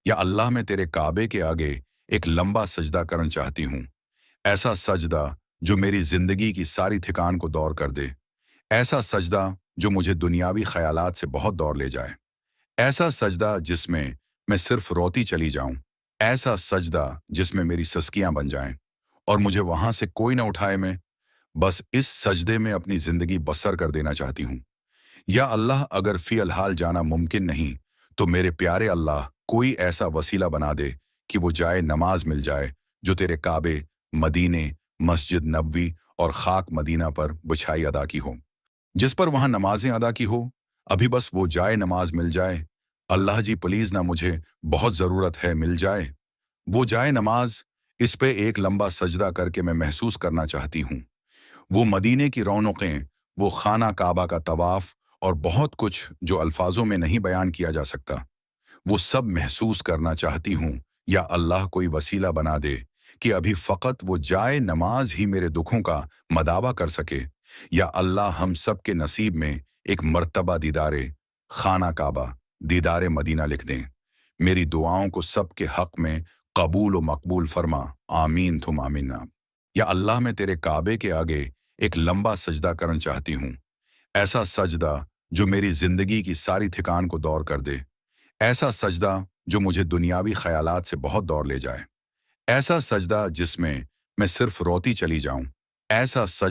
یا اللہ میں تیرے کعبے کے آگے ایک لمبا سجدہ کرنا چاہتی ہوں، ایسا سجدہ جو میری زندگی کی ساری تھکان کو دور کر دے، ایسا سجدہ جو مجھے دنیاوی خیالات سے بہت دور لے جائے، ایسا سجدہ جس میں صرف روتی چلی جاؤں، ایسا سجدہ جس میں میری سسکیاں بن جائیں اور مجھے وہاں سے کوئی نہ اٹھائے، میں بس اس سجدے میں اپنی زندگی بسر کر دینا چاہتی ہوں۔ یا اللہ، اگر فی الحال جانا ممکن نہیں تو میرے پیارے اللہ کوئی ایسا وسیلہ بنا دے کہ وہ جائے نماز مل جائے جو تیرے کعبے، مدینے، مسجد نبوی اور خاک مدینہ پر بچھائی ادا کی ہو، جس پر وہاں نمازیں ادا کی ہو، ابھی بس وہ جائے نماز مل جائے۔ اللہ جی پلیز نہ، مجھے بہت ضرورت ہے، مل جائے وہ جائے نماز، اس پہ ایک لمبا سجدہ کر کے میں محسوس کرنا چاہتی ہوں وہ مدینے کی رونقیں، وہ خانہ کعبہ کا طواف اور بہت کچھ جو الفاظوں میں نہیں بیان کیا جا سکتا، وہ سب محسوس کرنا چاہتی ہوں۔ یا اللہ کوئی وسیلہ بنا دے کہ ابھی فقط وہ جائے نماز ہی میرے دکھوں کا مداوا کر سکے۔ یا اللہ ہم سب کے نصیب میں ایک مرتبہ دیدار خانہ کعبہ، دیدار مدینہ لکھ دیں۔ میری دعاؤں کو سب کے حق میں قبول و مقبول فرما، آمین تم آمین۔ یا اللہ میں تیرے کعبے کے آگے ایک لمبا سجدہ کرنا چاہتی ہوں، ایسا سجدہ جو میری زندگی کی ساری تھکان کو دور کر دے، ایسا سجدہ جو مجھے دنیاوی خیالات سے بہت دور لے جائے، ایسا سجدہ جس میں صرف روتی چلی جاؤں، ایسا سجدہ